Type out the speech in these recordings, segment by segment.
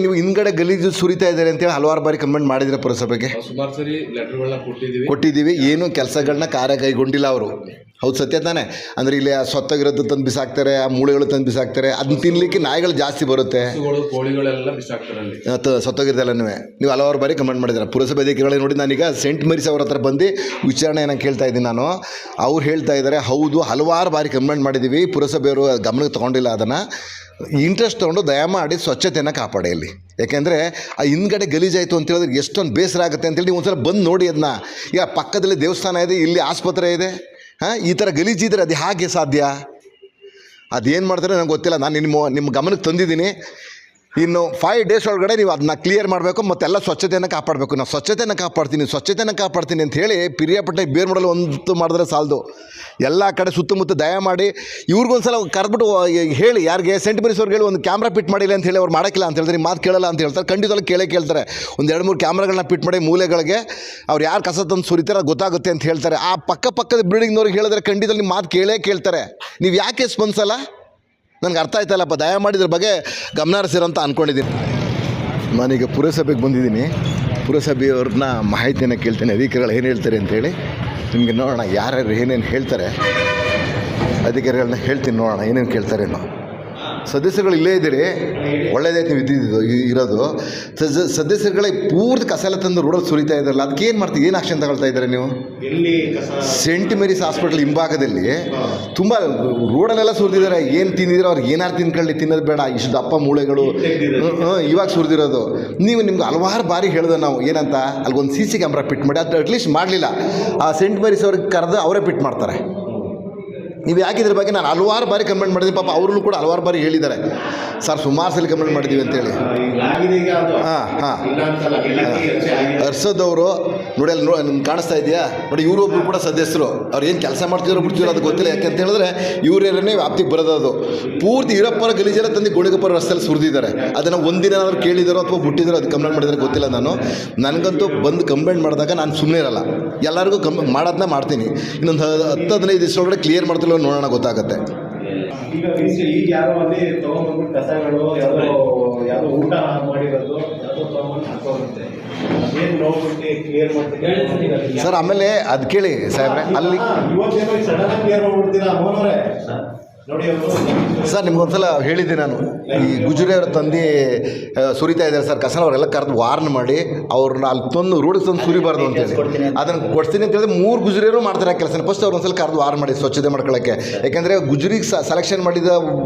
ನೀವು ಹಿಂದ್ಗಡೆ ಗಲೀಜು ಸುರಿತಾ ಇದ್ದಾರೆ ಅಂತೇಳಿ ಹಲವಾರು ಬಾರಿ ಕಮೆಂಟ್ ಮಾಡಿದ್ರೆ ಪುರಸಭೆಗೆ ಸುಮಾರು ಸರಿ ಲೆಟರ್ಗಳನ್ನ ಕೊಟ್ಟಿದ್ದೀವಿ. ಏನು ಕೆಲಸಗಳನ್ನ ಕೈಗೊಂಡಿಲ್ಲ ಅವರು. ಹೌದು, ಸತ್ಯ ತಾನೆ. ಅಂದರೆ ಇಲ್ಲಿ ಸೊತ್ತಾಗಿರೋದು ತಂದು ಬಿಸಾಕ್ತಾರೆ, ಆ ಮೂಳೆಗಳು ತಂದು ಬಿಸಾಕ್ತಾರೆ. ಅದನ್ನ ತಿನ್ನಲಿಕ್ಕೆ ನಾಯಿಗಳು ಜಾಸ್ತಿ ಬರುತ್ತೆ, ಕೋಳಿಗಳೆಲ್ಲ ಬಿಸಾಕ್ತಾರೆ ಸೊತ್ತಾಗಿರೋದೆಲ್ಲನೂ. ನೀವು ಹಲವಾರು ಬಾರಿ ಕಮೆಂಟ್ ಮಾಡಿದ್ದಾರೆ. ಪುರಸಭೆ ಅಧಿಕಾರಿಗಳೇ ನೋಡಿ, ನಾನೀಗ ಸೆಂಟ್ ಮೇರಿಸ್ ಅವ್ರ ಹತ್ರ ಬಂದು ವಿಚಾರಣೆಯನ್ನು ಕೇಳ್ತಾ ಇದ್ದೀನಿ ನಾನು. ಅವ್ರು ಹೇಳ್ತಾ ಇದ್ದಾರೆ, ಹೌದು ಹಲವಾರು ಬಾರಿ ಕಮೆಂಟ್ ಮಾಡಿದ್ದೀವಿ, ಪುರಸಭೆಯವರು ಗಮನಕ್ಕೆ ತೊಗೊಂಡಿಲ್ಲ. ಅದನ್ನು ಇಂಟ್ರೆಸ್ಟ್ ತೊಗೊಂಡು ದಯಮಾಡಿ ಸ್ವಚ್ಛತೆಯನ್ನು ಕಾಪಾಡಿ ಇಲ್ಲಿ. ಯಾಕೆಂದರೆ ಆ ಹಿಂದ್ಗಡೆ ಗಲೀಜಾಯಿತು ಅಂತ ಹೇಳಿದ್ರೆ ಎಷ್ಟೊಂದು ಬೇಸರ ಆಗುತ್ತೆ ಅಂತೇಳಿ ನೀವು ಒಂದ್ಸಲ ಬಂದು ನೋಡಿ ಅದನ್ನ. ಈಗ ಪಕ್ಕದಲ್ಲಿ ದೇವಸ್ಥಾನ ಇದೆ, ಇಲ್ಲಿ ಆಸ್ಪತ್ರೆ ಇದೆ, ಈ ಥರ ಗಲೀಜಿದ್ರೆ ಅದು ಹೇಗೆ ಸಾಧ್ಯ? ಅದೇನು ಮಾಡ್ತಾರೆ ನಂಗೆ ಗೊತ್ತಿಲ್ಲ. ನಾನು ನಿಮ್ಮ ಗಮನಕ್ಕೆ ತಂದಿದ್ದೀನಿ. ಇನ್ನು 5 days ಒಳಗಡೆ ನೀವು ಅದನ್ನ ಕ್ಲಿಯರ್ ಮಾಡಬೇಕು, ಮತ್ತೆಲ್ಲ ಸ್ವಚ್ಛತೆಯನ್ನು ಕಾಪಾಡಬೇಕು. ನಾನು ಸ್ವಚ್ಛತೆಯನ್ನು ಕಾಪಾಡ್ತೀನಿ ಅಂತ ಹೇಳಿ ಪಿರಿಯಾಪಟ್ಟೆ ಬೇರೆ ಮಾಡಲು ಒಂದು ಮಾಡಿದ್ರೆ ಸಾಲದು. ಎಲ್ಲ ಕಡೆ ಸುತ್ತಮುತ್ತ ದಯಮಾಡಿ ಇವ್ರಿಗೊಂದ್ಸಲ ಕರೆದ್ಬಿಟ್ಟು ಹೇಳಿ, ಯಾರಿಗೆ ಸೆಂಟ್ ಮೇರಿಸ್ ಅವ್ರಿಗೆ ಹೇಳಿ ಒಂದು ಕ್ಯಾಮ್ರಾ ಫಿಟ್ ಮಾಡಿಲ್ಲ ಅಂತ ಹೇಳಿ ಅವ್ರು ಮಾಡೋಕ್ಕಿಲ್ಲ ಅಂತ ಹೇಳ್ತಾರೆ, ಮಾತು ಕೇಳಲ್ಲ ಅಂತ ಹೇಳ್ತಾರೆ. ಖಂಡಿತವಾಗಿ ಕೇಳ್ತಾರೆ. ಒಂದು 2-3 ಕ್ಯಾಮ್ರಾಗಳನ್ನ ಫಿಟ್ ಮಾಡಿ ಮೂಲೆಗಳಿಗೆ ಅವ್ರು ಯಾರು ಕಸ ತಂದು ಸುರಿತಾರೆ ಗೊತ್ತಾಗುತ್ತೆ ಅಂತ ಹೇಳ್ತಾರೆ. ಆ ಪಕ್ಕದ ಬಿಲ್ಡಿಂಗ್ನವ್ರಿಗೆ ಹೇಳಿದ್ರೆ ಖಂಡಿತವಾಗಿ ಮಾತು ಕೇಳ್ತಾರೆ. ನೀವು ಯಾಕೆ ಸ್ಪಂದಿಸಲ್ಲ? ನನಗೆ ಅರ್ಥ ಆಯ್ತಲ್ಲಪ್ಪ. ದಯಮಾಡಿ ಇದ್ರ ಬಗ್ಗೆ ಗಮನ ಹರಿಸಿರಂತ ಅಂದ್ಕೊಂಡಿದ್ದೀನಿ. ನಾನೀಗ ಪುರಸಭೆಗೆ ಬಂದಿದ್ದೀನಿ. ಪುರಸಭೆಯವ್ರನ್ನ ಮಾಹಿತಿಯನ್ನು ಕೇಳ್ತೇನೆ, ಅಧಿಕಾರಿಗಳು ಏನು ಹೇಳ್ತಾರೆ ಅಂತೇಳಿ. ನಿಮಗೆ ನೋಡೋಣ ಯಾರ್ಯಾರು ಏನೇನು ಹೇಳ್ತಾರೆ. ಅಧಿಕಾರಿಗಳನ್ನ ಹೇಳ್ತೀನಿ, ನೋಡೋಣ ಏನೇನು ಕೇಳ್ತಾರೇನೋ. ಸದಸ್ಯರುಗಳು ಇಲ್ಲೇ ಇದ್ದೀರಿ, ಒಳ್ಳೇದಾಯ್ತು ನೀವು ಇರೋದು. ಸದಸ್ಯರುಗಳೇ ಪೂರ್ತಿ ಕಸ ಎಲ್ಲ ತಂದು ರೋಡಲ್ಲಿ ಸುರಿತಾ ಇದ್ದಾರಲ್ಲ, ಅದಕ್ಕೆ ಏನು ಮಾಡ್ತೀವಿ? ಏನು ಆಕ್ಷನ್ ತಗೊಳ್ತಾ ಇದ್ದಾರೆ ನೀವು? ಸೆಂಟ್ ಮೇರಿಸ್ ಹಾಸ್ಪಿಟಲ್ ಹಿಂಭಾಗದಲ್ಲಿ ತುಂಬ ರೋಡಲ್ಲೆಲ್ಲ ಸುರಿದಿದ್ದಾರೆ. ಏನು ತಿಂದಿದ್ರು ಅವ್ರಿಗೆ ಏನಾರು ತಿನ್ಕೊಳ್ಳಿ, ತಿನ್ನೋದು ಬೇಡ, ಇಷ್ಟು ದಪ್ಪ ಮೂಳೆಗಳು ಇವಾಗ ಸುರಿದಿರೋದು. ನಿಮ್ಗೆ ಹಲವಾರು ಬಾರಿ ಹೇಳಿದೆ ನಾವು ಏನಂತ, ಅಲ್ಲಿಗೊಂದು CC ಕ್ಯಾಮ್ರಾ ಫಿಟ್ ಮಾಡಿ. ಅದು ಅಟ್ಲೀಸ್ಟ್ ಮಾಡಲಿಲ್ಲ. ಆ ಸೆಂಟ್ ಮೇರಿಸ್ ಅವ್ರಿಗೆ ಕರೆದು ಅವರೇ ಫಿಟ್ ಮಾಡ್ತಾರೆ. ನೀವು ಯಾಕೆ ಇದ್ರ ಬಗ್ಗೆ ನಾನು ಹಲವಾರು ಬಾರಿ ಕಮೆಂಟ್ ಮಾಡಿದ್ದೀನಿ. ಪಾಪ ಅವ್ರೂ ಕೂಡ ಹಲವಾರು ಬಾರಿ ಹೇಳಿದ್ದಾರೆ, ಸರ್ ಸುಮಾರು ಸಲ ಕಮೆಂಟ್ ಮಾಡಿದ್ದೀವಿ ಅಂತೇಳಿ. ಹರ್ಷದವರು ನೋಡಿ, ಅಲ್ಲಿ ನಿಮ್ಗೆ ಕಾಣಿಸ್ತಾ ಇದೆಯಾ ನೋಡಿ, ಇವರೊಬ್ಬರು ಕೂಡ ಸದಸ್ಯರು. ಅವ್ರು ಏನು ಕೆಲಸ ಮಾಡ್ತಿದ್ರು ಬಿಡ್ತಿದ್ರು ಅದು ಗೊತ್ತಿಲ್ಲ. ಯಾಕೆಂತ ಹೇಳಿದ್ರೆ ಇವರೇನೇ ವ್ಯಾಪ್ತಿಗೆ ಬರೋದು. ಪೂರ್ತಿ ಇರಪ್ಪರ ಗಲೀಜೆಲ್ಲ ತಂದು ಗೋಣಿಗೊಪ್ಪರ ರಸ್ತೆಯಲ್ಲಿ ಸುರಿದಿದ್ದಾರೆ. ಅದನ್ನು ಒಂದಿನ ಏನಾದ್ರು ಕೇಳಿದಾರೋ ಅಥವಾ ಬಿಟ್ಟಿದ್ದಾರೋ ಅದು ಕಂಪ್ಲೇಂಟ್ ಮಾಡಿದ್ರೆ ಗೊತ್ತಿಲ್ಲ. ನನಗಂತೂ ಬಂದು ಕಂಪ್ಲೇಂಟ್ ಮಾಡಿದಾಗ ನಾನು ಸುಮ್ಮನೆ ಇರಲ್ಲ, ಎಲ್ಲರಿಗೂ ಮಾಡೋದನ್ನ ಮಾಡ್ತೀನಿ. ಇನ್ನೊಂದು 10-15 ದಿವಸದೊಳಗಡೆ ಕ್ಲಿಯರ್ ಮಾಡ್ತಿಲ್ಲ ನೋಡೋಣ, ಗೊತ್ತಾಗುತ್ತೆ. ಈಗ ಯಾರೋ ಅಲ್ಲಿ ತಗೊಂಡ್ಬಿಟ್ಟು ಕಸಗಳು ಯಾವುದೋ ಊಟ ಮಾಡಿರೋದು ಅದೇನು ನೋಡ್ಬಿಟ್ಟು ಕ್ಲಿಯರ್ ಮಾಡ್ತೀವಿ ಸರ್. ಆಮೇಲೆ ಅದು ಕೇಳಿ ಸಾಹೇಬ್ರೆ, ಅಲ್ಲಿ ಇವತ್ತೇನೋ ಸಡನ್ ಕ್ಲಿಯರ್ ಮಾಡ್ಬಿಡ್ತೀರಾ ಮೋನವ್ರೆ? ನೋಡಿ ಸರ್, ನಿಮ್ಗೊಂದ್ಸಲ ಹೇಳಿದ್ದೆ ನಾನು, ಈ ಗುಜರಿಯವ್ರ ತಂದು ಸುರಿತಾ ಇದ್ದಾರೆ ಸರ್ ಕಸನ. ಅವರೆಲ್ಲ ಕರೆದು ವಾರ್ನ್ ಮಾಡಿ ಅವ್ರನ್ನ ಅಲ್ಲಿ ತಂದು ರೋಡಿಗೆ ತಂದು ಸುರಿಬಾರ್ದು ಅಂತೇಳಿ ಅದನ್ನು ಕೊಡ್ತೀನಿ ಅಂತ ಹೇಳಿದ್ರೆ 3 ಗುಜರಿಯರು ಮಾಡ್ತಾರೆ ಆ ಕೆಲಸನ. ಫಸ್ಟ್ ಅವ್ರು ಒಂದ್ಸಲ ಕರೆದು ವಾರ್ನ್ ಮಾಡಿ ಸ್ವಚ್ಛತೆ ಮಾಡ್ಕೊಳ್ಳೋಕ್ಕೆ. ಯಾಕೆಂದರೆ ಗುಜರಿಗೆ ಸೆಲೆಕ್ಷನ್ ಮಾಡಿದ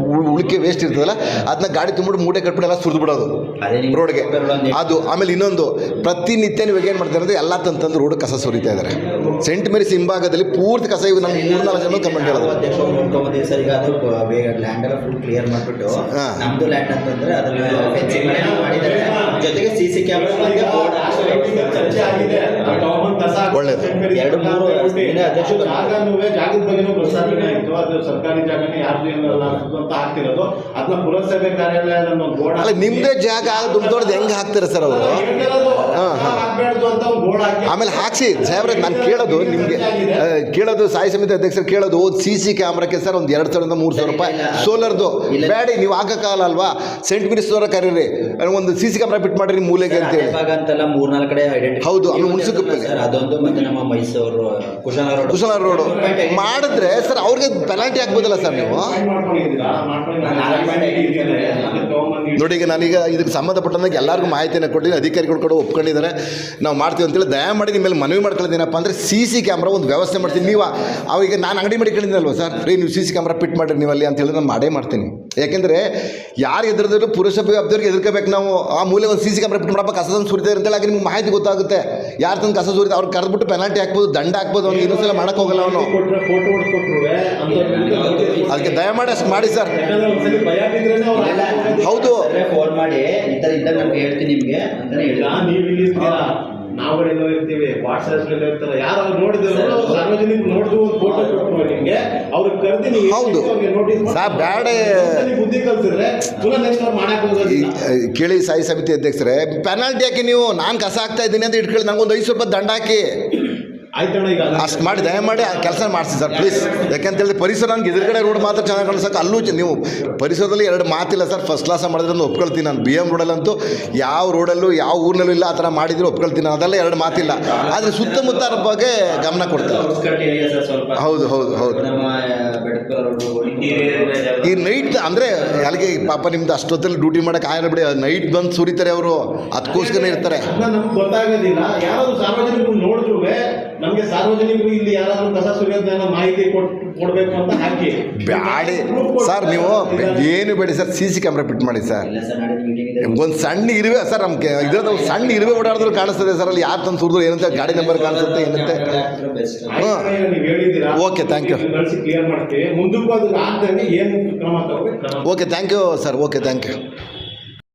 ಉಳಿಕೆ ವೇಸ್ಟ್ ಇರ್ತದಲ್ಲ, ಅದನ್ನ ಗಾಡಿ ತುಂಬಿಟ್ಟು ಮೂಟೆ ಕಟ್ಬಿಟ್ಟು ಎಲ್ಲ ಸುರಿದು ಬಿಡೋದು ರೋಡ್ಗೆ. ಅದು ಆಮೇಲೆ ಇನ್ನೊಂದು, ಪ್ರತಿನಿತ್ಯ ನೀವು ಏನು ಮಾಡ್ತಾರೆ ಅಂದರೆ ಎಲ್ಲ ತಂದು ರೋಡ್ ಕಸ ಸುರಿತಾ ಇದ್ದಾರೆ. ಸೆಂಟ್ ಮೇರಿಸ್ ಹಿಂಭಾಗದಲ್ಲಿ ಪೂರ್ತಿ ಕಸ. ಇವಾಗ ನಮ್ಗೆ 3-4 ಜನ ಕಮೆಂಟ್ ಹೇಳೋದು, ಲ್ಯಾಂಡ್ ಎಲ್ಲ ಫುಲ್ ಕ್ಲಿಯರ್ ಮಾಡಿಬಿಟ್ಟು ನಮ್ದು ಲ್ಯಾಂಡ್ ಅಂತಂದ್ರೆ ಅದನ್ನ ಫೆನ್ಸಿಂಗ್ ಮಾಡಿದ್ದಾರೆ. ಜೊತೆಗೆ CC ಕ್ಯಾಮೆರಾ ಮತ್ತೆ ಬೋರ್ಡ್ ಚರ್ಚೆ ಆಗಿದೆ. ಒಳ್ಳೇದು. 2-3 ಜಾಗದ ಬಗ್ಗೆನೂ ಪ್ರಸ್ತಾವನೆ ಆಯಿತು. ಅದು ಸರ್ಕಾರಿ ಜಾಗನೇ ಯಾರ್ದು ಏನಲ್ಲ ಅಂತ ಹಾಕ್ತಿರೋದು. ಅದನ್ನ ಪುರಸಭೆ ಕಾರ್ಯಾಲಯದ ಬೋರ್ಡ್ ಅಲ್ಲ, ನಿಮ್ಮದೇ ಜಾಗ ದುಡ್ಡು ಹೆಂಗೆ ಹಾಕ್ತಾರೆ ಸರ್ ಅವರು? ಆಮೇಲೆ ಹಾಕ್ಸಿ ಸಾಹೇಬ್ರೆ. ನಾನು ಕೇಳೋದು ನಿಮಗೆ ಸಾಯಿ ಸಮಿತಿ ಅಧ್ಯಕ್ಷರು ಕೇಳೋದು, CC ಕ್ಯಾಮ್ರಾಕ್ಕೆ ಸರ್ ಒಂದು 2,000-3,000 ರೂಪಾಯಿ ಸೋಲರ್ದು ಬೇಡ, ನೀವು ಹಾಕಕ್ಕಾಗಲ್ಲ ಅಲ್ವಾ? ಸೆಂಟ್ ಮೇರಿಸ್ ಅವರ ಕರೀರಿ, ಒಂದು CC ಕ್ಯಾಮ್ರಾ ಫಿಟ್ ಮಾಡಿರಿ ಮೂಲೆಗೆ ಅಂತೇಳಿ. ಅಂತೆಲ್ಲ 4-4 ಕಡೆ ಹೌದು. ಆಮೇಲೆ ಮುನ್ಸಿಪಲ್ ಅದೊಂದು, ಮತ್ತೆ ನಮ್ಮ ಮೈಸೂರು ಕುಶಾಲ ರೋಡ್ ಮಾಡಿದ್ರೆ ಸರ್ ಅವ್ರಿಗೆ ಪೆನಾಲ್ಟಿ ಹಾಕ್ಬೋದಲ್ಲ ಸರ್ ನೀವು? ನೋಡಿ, ಈಗ ನಾನೀಗ ಇದಕ್ಕೆ ಸಂಬಂಧಪಟ್ಟಂಗೆ ಎಲ್ಲರಿಗೂ ಮಾಹಿತಿಯನ್ನು ಕೊಟ್ಟಿದ್ದೀನಿ. ಅಧಿಕಾರಿಗಳು ಕೂಡ ಒಪ್ಕೊಂಡಿದ್ದಾರೆ, ನಾವು ಮಾಡ್ತೀವಿ ಅಂತೇಳಿ. ದಯಮಾಡಿ ನಿಮ್ಮ ಮೇಲೆ ಮನವಿ ಮಾಡ್ಕೊಳ್ಳೋದೇನಪ್ಪ ಅಂದರೆ CC ಕ್ಯಾಮ್ರಾ ಒಂದು ವ್ಯವಸ್ಥೆ ಮಾಡ್ತೀನಿ. ನೀವು ಅವಾಗ ನಾನು ಅಂಗಡಿ ಮಾಡಿಕೊಂಡಿದ್ದೀನಲ್ವ ಸರ್, ನೀವು CC ಕ್ಯಾಮ್ರಾ ಫಿಟ್ ಮಾಡಿರಿ ನೀವು ಅಲ್ಲಿ ಅಂತ ಹೇಳಿ ನಾನು ಮಾಡೇ ಮಾಡ್ತೀನಿ. ಯಾಕೆಂದರೆ ಯಾರು ಎದುರಿದ್ರು ಪುರಸಭೆ ವ್ಯಾಪ್ತಿಯವ್ರಿಗೆ ಎದುರ್ಕೋಬೇಕು ನಾವು. ಆ ಮೂಲೆ ಒಂದು CC ಕ್ಯಾಮ್ರಾ ಫಿಟ್ ಮಾಡಪ್ಪ, ಕಸ ತಂದು ಸುರಿತಾರೆ ಅಂತೇಳಿ. ಹಾಗೆ ನಿಮ್ಗೆ ಮಾಹಿತಿ ಗೊತ್ತಾಗುತ್ತೆ. ಯಾರು ತಂದು ಕಸ ಸುರಿದ ಅವ್ರು ಕರೆದ್ಬಿಟ್ಟು ಪೆನಾಲ್ಟಿ ಹಾಕ್ಬೋದು, ದಂಡ ಹಾಕ್ಬೋದು. ಅವ್ನಿಗೆ ಇನ್ನೊಂದ್ಸಲ ಮಾಡೋಕ್ಕೆ ಹೋಗಲ್ಲ ಅವನು. ಅದಕ್ಕೆ ದಯಮಾಡಿ ಅಷ್ಟು ಮಾಡಿ ಸರ್. ಹೌದು, ಫೋನ್ ಮಾಡಿ ಈ ಥರ ಇದ್ದಾಗ ನಮ್ಗೆ ಹೇಳ್ತೀನಿ ನಿಮಗೆ ಅಂತಾನೆ ಹೇಳಿ. ನಾವುಗಳೆಲ್ಲ ಇರ್ತೀವಿ, ವಾಟ್ಸ್ಆಪ್ ಇರ್ತಾರೆ. ಯಾರು ನೋಡಿದ್ರು ಸಾರ್ವಜನಿಕ ನೋಡಿದ್ರು ಒಂದು ಫೋಟೋ ಕೊಟ್ಟು ನಿಮಗೆ ಅವ್ರಿಗೆ ಕರೆದಿ ಹೌದು ಸರ್, ಬೇಡ ಬುದ್ಧಿ ಕಲ್ಸಿದ್ರೆ ನೆಕ್ಸ್ಟ್ ಅವ್ರು ಮಾಡಕ್ಕೆ ಹೋಗೋದು. ಕೇಳಿ ಸಾಯಿ ಸಮಿತಿ ಅಧ್ಯಕ್ಷರೇ, ಪೆನಾಲ್ಟಿ ಹಾಕಿ ನೀವು. ನಾನು ಕಸ ಹಾಕ್ತಾ ಇದ್ದೀನಿ ಅಂತ ಇಟ್ಕೊಳ್ಳಿ, ನಂಗೊಂದು 500 ರೂಪಾಯಿ ದಂಡ ಹಾಕಿ. ಆಯ್ತಣ್ಣ ಈಗ ಅಷ್ಟು ಮಾಡಿ ದಯಮಾಡಿ ಆ ಕೆಲಸ ಮಾಡಿಸಿ ಸರ್ ಪ್ಲೀಸ್. ಯಾಕೆಂತೇಳಿದ್ರೆ ಪರಿಸರ ನನಗೆ ಎದುರುಗಡೆ ರೋಡ್ ಮಾತ್ರ ಚೆನ್ನಾಗಿ ಕಾಣಿಸೋಕೆ ಅಲ್ಲೂ ನೀವು ಪರಿಸರದಲ್ಲಿ ಎರಡು ಮಾತಿಲ್ಲ ಸರ್. ಫಸ್ಟ್ ಕ್ಲಾಸ್ ಮಾಡಿದ್ರೆ ಅಂತ ಒಪ್ಕೊಳ್ತೀನಿ ನಾನು. BM ರೋಡಲ್ಲಂತೂ ಯಾವ ರೋಡಲ್ಲೂ ಯಾವ ಊರಿನಲ್ಲೂ ಇಲ್ಲ ಆ ಥರ ಮಾಡಿದ್ರು ಒಪ್ಕೊಳ್ತೀನಿ, ಅದೆಲ್ಲ ಎರಡು ಮಾತಿಲ್ಲ. ಆದರೆ ಸುತ್ತಮುತ್ತ ಅದ್ರ ಬಗ್ಗೆ ಗಮನ ಕೊಡ್ತಾರೆ. ಔಟ್ಸ್ಕರ್ಟ್ ಏರಿಯಾ ಸರ್ ಸ್ವಲ್ಪ. ಹೌದು ಹೌದು ಹೌದು. ನಮ್ಮ ಬೆಳಕು ಈ ನೈಟ್ ಅಂದರೆ ಅಲ್ಲಿಗೆ ಪಾಪ ನಿಮ್ದು ಅಷ್ಟೊತ್ತಲ್ಲಿ ಡ್ಯೂಟಿ ಮಾಡೋಕೆ ಆಗಲ್ಲ ಬಿಡಿ, ನೈಟ್ ಬಂದು ಸುರಿತಾರೆ ಅವರು, ಅದಕ್ಕೋಸ್ಕರ ಇರ್ತಾರೆ. ನಮ್ಗೆ ಗೊತ್ತಾಗೋದಿಲ್ಲ. ಯಾರಾದ್ರೂ ಸಾರ್ವಜನಿಕರು ನೋಡಿದ್ರು ನಮಗೆ ಸಾರ್ವಜನಿಕರು ಇಲ್ಲಿ ಯಾರಾದ್ರೂ ಕಸ ಸುರಿಯೋದನ್ನ ಮಾಹಿತಿ ಕೊಡ್ಬೇಕು ಅಂತ ಹಾಕಿ ಬ್ಯಾಡಿ ಸರ್, ನೀವು ಏನು ಬೇಡಿ ಸರ್, CC ಕ್ಯಾಮ್ರಾ ಫಿಟ್ ಮಾಡಿ ಸರ್. ಇಲ್ಲ ಸರ್, ನಾಳೆ ಮೀಟಿಂಗ್ ಇದೆ. ಒಂದು ಸಣ್ಣ ಇರುವೆ ಸರ್, ನಮ್ಗೆ ಇದ್ರದ್ದು ಸಣ್ಣ ಇರುವೆ ಓಡಾಡಿದ್ರು ಕಾಣಿಸ್ತದೆ ಸರ್. ಅಲ್ಲಿ ಯಾರು ತಂದು ಸುರಿದ್ರು ಏನಂತ ಗಾಡಿ ನಂಬರ್ ಕಾಣಿಸುತ್ತೆ ಏನಂತೆ. ಬೆಸ್ಟ್. ನೀವು ಹೇಳಿದ್ದೀರಾ. Okay, thank you. ಕಳಿಸಿ ಕ್ಲಿಯರ್ ಮಾಡ್ತೀವಿ. ಮುಂದಕ್ಕೂ ಅದು ಆಗ್ದಂಗೆ ಏನು ಕ್ರಮ ತಗೋಬೇಕು. Okay, thank you sir. Okay, thank you.